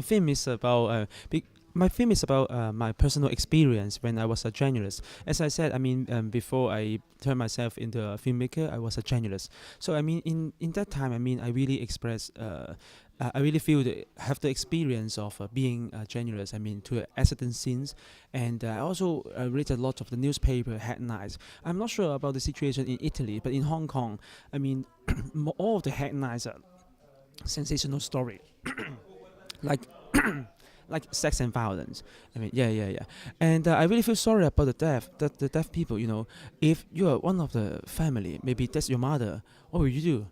film is about my film is about my personal experience when I was a journalist. As I said, I mean, before I turned myself into a filmmaker, I was a journalist. So I mean, in that time, I mean, I really express. I really feel have the experience of being a journalist. I mean, to certain scenes, and I also read a lot of the newspaper headlines. I'm not sure about the situation in Italy, but in Hong Kong, I mean, all of the headlines are sensational story, like like sex and violence. I mean, yeah. And I really feel sorry about the deaf people. You know, if you are one of the family, maybe that's your mother. What will you do?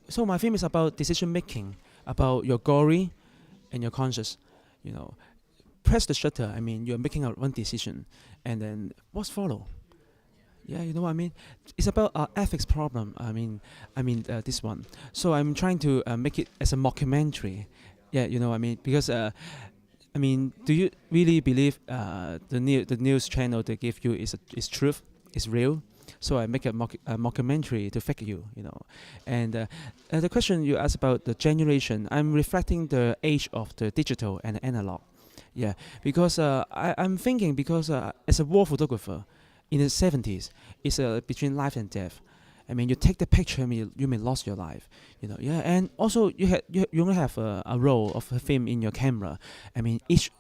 So my film is about decision making, about your gory and your conscious. You know, press the shutter. I mean, you're making a one decision, and then what's follow? Yeah, you know what I mean. It's about ethics problem. This one. So I'm trying to make it as a mockumentary. Yeah, you know what I mean. Because I mean, do you really believe the news channel they give you is truth, is real? So I make a mockumentary to fake you, you know. And the question you asked about the generation, I'm reflecting the age of the digital and analog. Yeah, because I'm thinking because as a war photographer in the 70s, it's between life and death. I mean, you take the picture, I mean, you may lose your life, you know. Yeah, and also you only have a roll of a film in your camera. I mean, each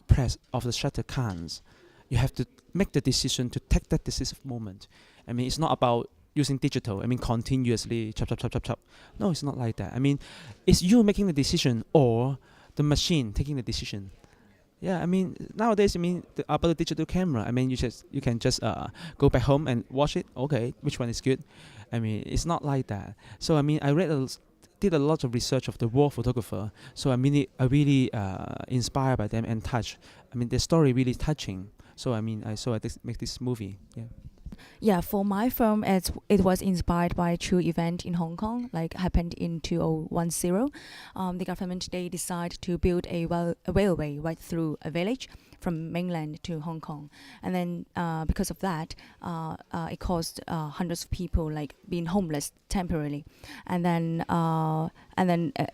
press of the shutter counts. You have to make the decision to take that decisive moment. I mean, it's not about using digital. I mean, continuously chop chop chop chop chop. No, it's not like that. I mean, it's you making the decision or the machine taking the decision. Yeah, I mean nowadays, I mean about the digital camera. I mean you can just go back home and watch it. Okay, which one is good? I mean it's not like that. So I mean I did a lot of research of the war photographer. So I really inspired by them and touched. I mean the story really touching. So I mean I make this movie. Yeah. Yeah, for my film, it was inspired by a true event in Hong Kong, like happened in 2010. The government, they decided to build a railway right through a village from mainland to Hong Kong, and then because of that, it caused hundreds of people like being homeless temporarily, and then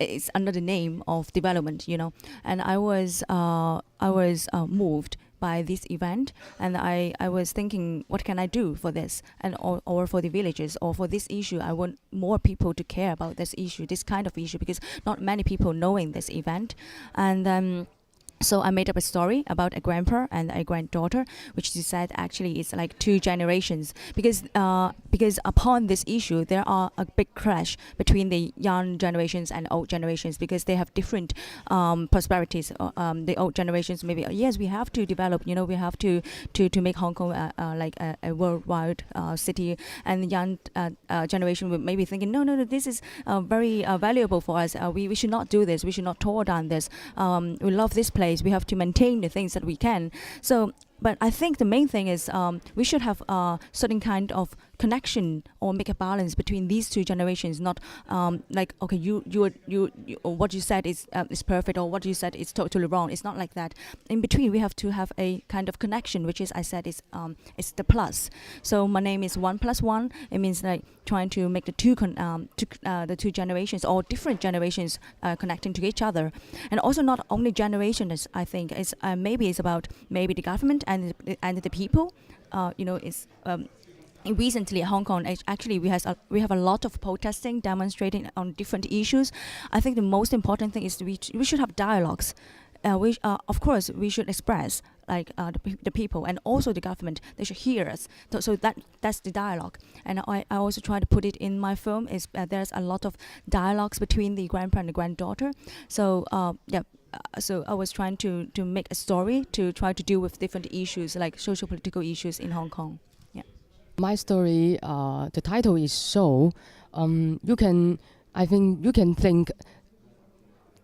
it's under the name of development, you know. And I was moved by this event, and I was thinking, what can I do for this, and or for the villages, or for this issue. I want more people to care about this issue, this kind of issue, because not many people knowing this event. And so I made up a story about a grandpa and a granddaughter, which she said actually is like two generations, because upon this issue there are a big clash between the young generations and old generations, because they have different prosperities. The old generations maybe, yes, we have to develop, you know, we have to make Hong Kong like a worldwide city, and the young generation would maybe thinking, no, this is very valuable for us. We should not do this. We should not tear down this. We love this place. We have to maintain the things that we can. So, but I think the main thing is we should have a certain kind of connection, or make a balance between these two generations. Not like, okay, you what you said is perfect, or what you said is totally wrong. It's not like that. In between, we have to have a kind of connection, which is, I said, is the plus. So my name is 1+1. It means like trying to make the the two generations, or different generations, connecting to each other. And also not only generations, I think it's maybe it's about maybe the government and the people. You know, it's recently Hong Kong, actually we have a lot of protesting, demonstrating on different issues. I think the most important thing is we should have dialogues. Of course we should express, like the people and also the government, they should hear us. So that's the dialogue. And I also try to put it in my film, is there's a lot of dialogues between the grandpa and the granddaughter. So so I was trying to make a story to try to deal with different issues, like social political issues in Hong Kong. Yeah. My story, the title is So. I think you can think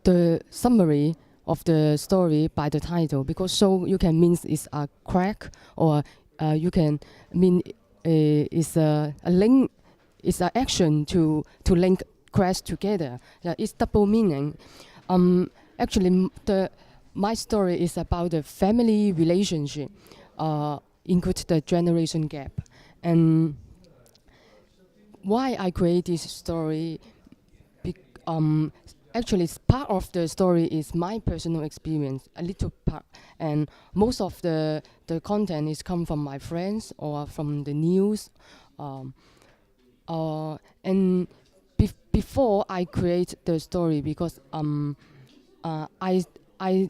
the summary of the story by the title, because so you can mean it's a crack, or you can mean it's a link, it's an action to link cracks together. It's double meaning. Actually, my story is about the family relationship, include the generation gap. And why I create this story, actually part of the story is my personal experience, a little part, and most of the content is come from my friends or from the news, um, and before I create the story, because uh, I I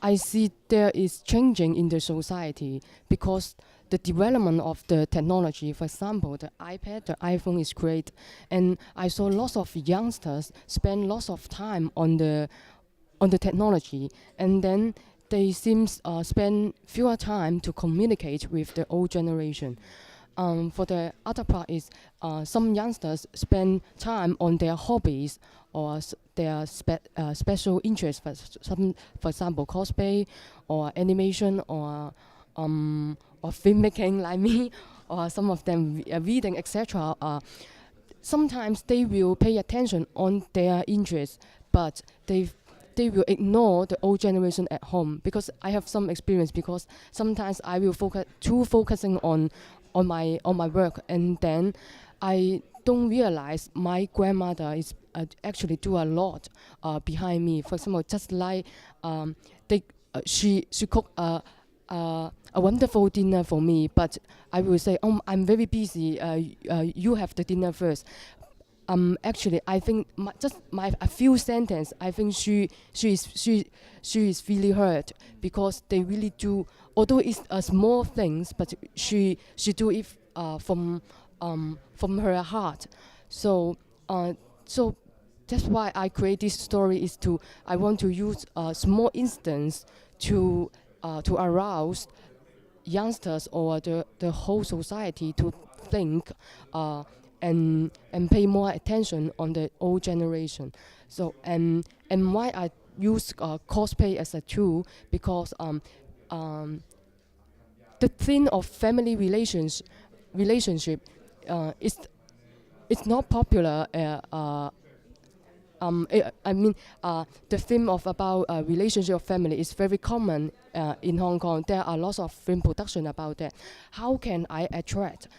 I see there is changing in the society because the development of the technology, for example, the iPad, the iPhone is great, and I saw lots of youngsters spend lots of time on the technology, and then they seems spend fewer time to communicate with the old generation. For the other part is some youngsters spend time on their hobbies or their special interests. For example, cosplay or animation or filmmaking like me, or some of them reading, etc. Sometimes they will pay attention on their interests, but they will ignore the old generation at home, because I have some experience, because sometimes I will focusing on my work, and then I don't realize my grandmother is actually do a lot behind me. For example, just like they she cook a wonderful dinner for me, but I will say, oh, I'm very busy, you have the dinner first. Actually, I think just my a few sentences, I think she is really hurt, because they really do. Although it's a small things, but she do it from her heart. So so that's why I create this story, is to I want to use a small instance to arouse youngsters or the whole society to think and pay more attention on the old generation. So and why I use cosplay as a tool, because the thing of family relationship is it's not popular. I mean, the theme of about relationship of family is very common in Hong Kong. There are lots of film production about that. How can I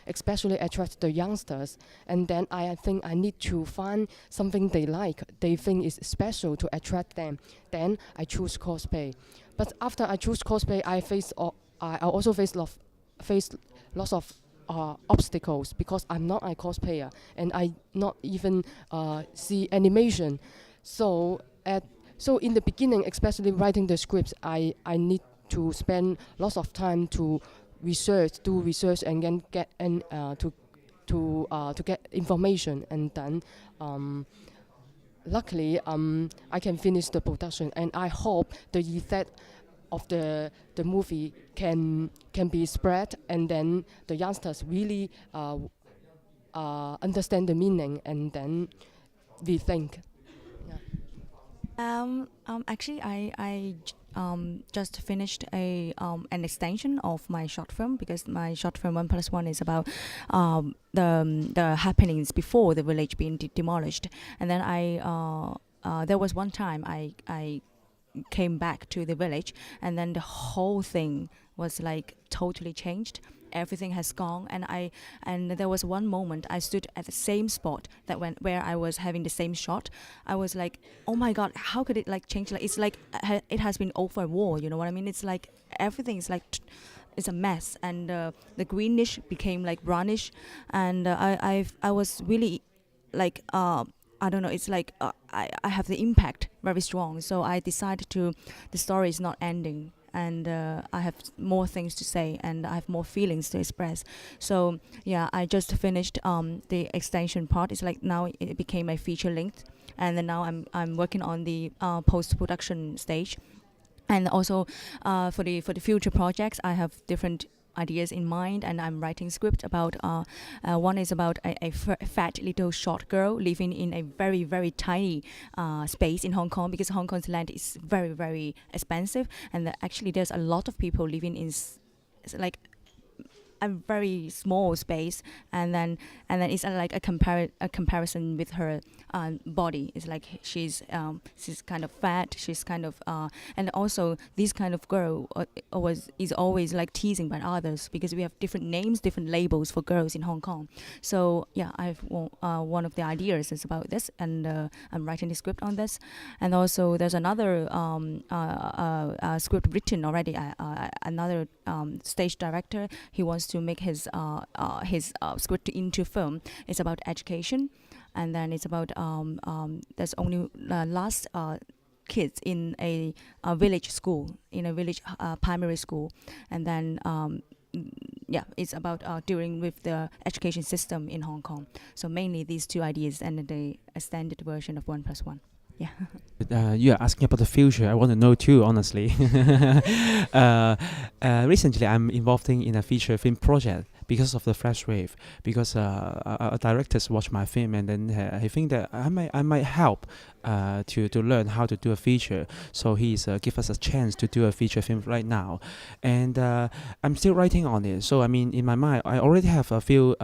especially attract the youngsters? And then I think I need to find something they like, they think is special to attract them. Then I choose cosplay. But after I choose cosplay, I also face lots of obstacles, because I'm not a cosplayer and I not even see animation. So so in the beginning, especially writing the scripts, I need to spend lots of time to do research, and then get and to get information, and then luckily I can finish the production, and I hope the effect of the movie can be spread, and then the youngsters really understand the meaning, and then we think. Yeah. Actually, I just finished an extension of my short film, because my short film 1+1 is about the happenings before the village being demolished, and then there was one time I came back to the village, and then the whole thing was like totally changed. Everything has gone, and there was one moment I stood at the same spot where I was having the same shot. I was like, oh my god, how could it like change? Like, it's like it has been over a war, you know what I mean? It's like everything is like it's a mess, and the greenish became like brownish, and I was really like I don't know, it's like I have the impact very strong, so I decided the story is not ending, and I have more things to say, and I have more feelings to express. So yeah, I just finished the extension part. It's like now it became a feature length, and then now I'm working on the post-production stage. And also for the future projects, I have different ideas in mind, and I'm writing script about one is about a fat little short girl living in a very very tiny space in Hong Kong, because Hong Kong's land is very very expensive, and actually there's a lot of people living in like a very small space, and then it's like a comparison with her body. It's like she's kind of fat, she's kind of and also this kind of girl is always like teasing by others, because we have different names, different labels for girls in Hong Kong. So yeah, I've one of the ideas is about this, and I'm writing the script on this. And also there's another script written already. Another stage director, he wants to make his script into film. It's about education, and then it's about there's only last kids in a village school, in a village primary school, and then yeah, it's about dealing with the education system in Hong Kong. So mainly these two ideas and the extended version of 1+1. Yeah. You are asking about the future. I want to know too, honestly. Recently, I'm involved in a feature film project because of the Flash Wave. Because directors watch my film, and then I think that I might help to learn how to do a feature. So he's give us a chance to do a feature film right now, and I'm still writing on it. So I mean, in my mind, I already have a few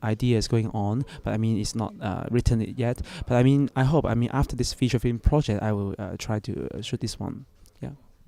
ideas going on, but I mean, it's not written it yet. But I mean, I hope. I mean, after this feature film project, I will try to shoot this one. Yeah.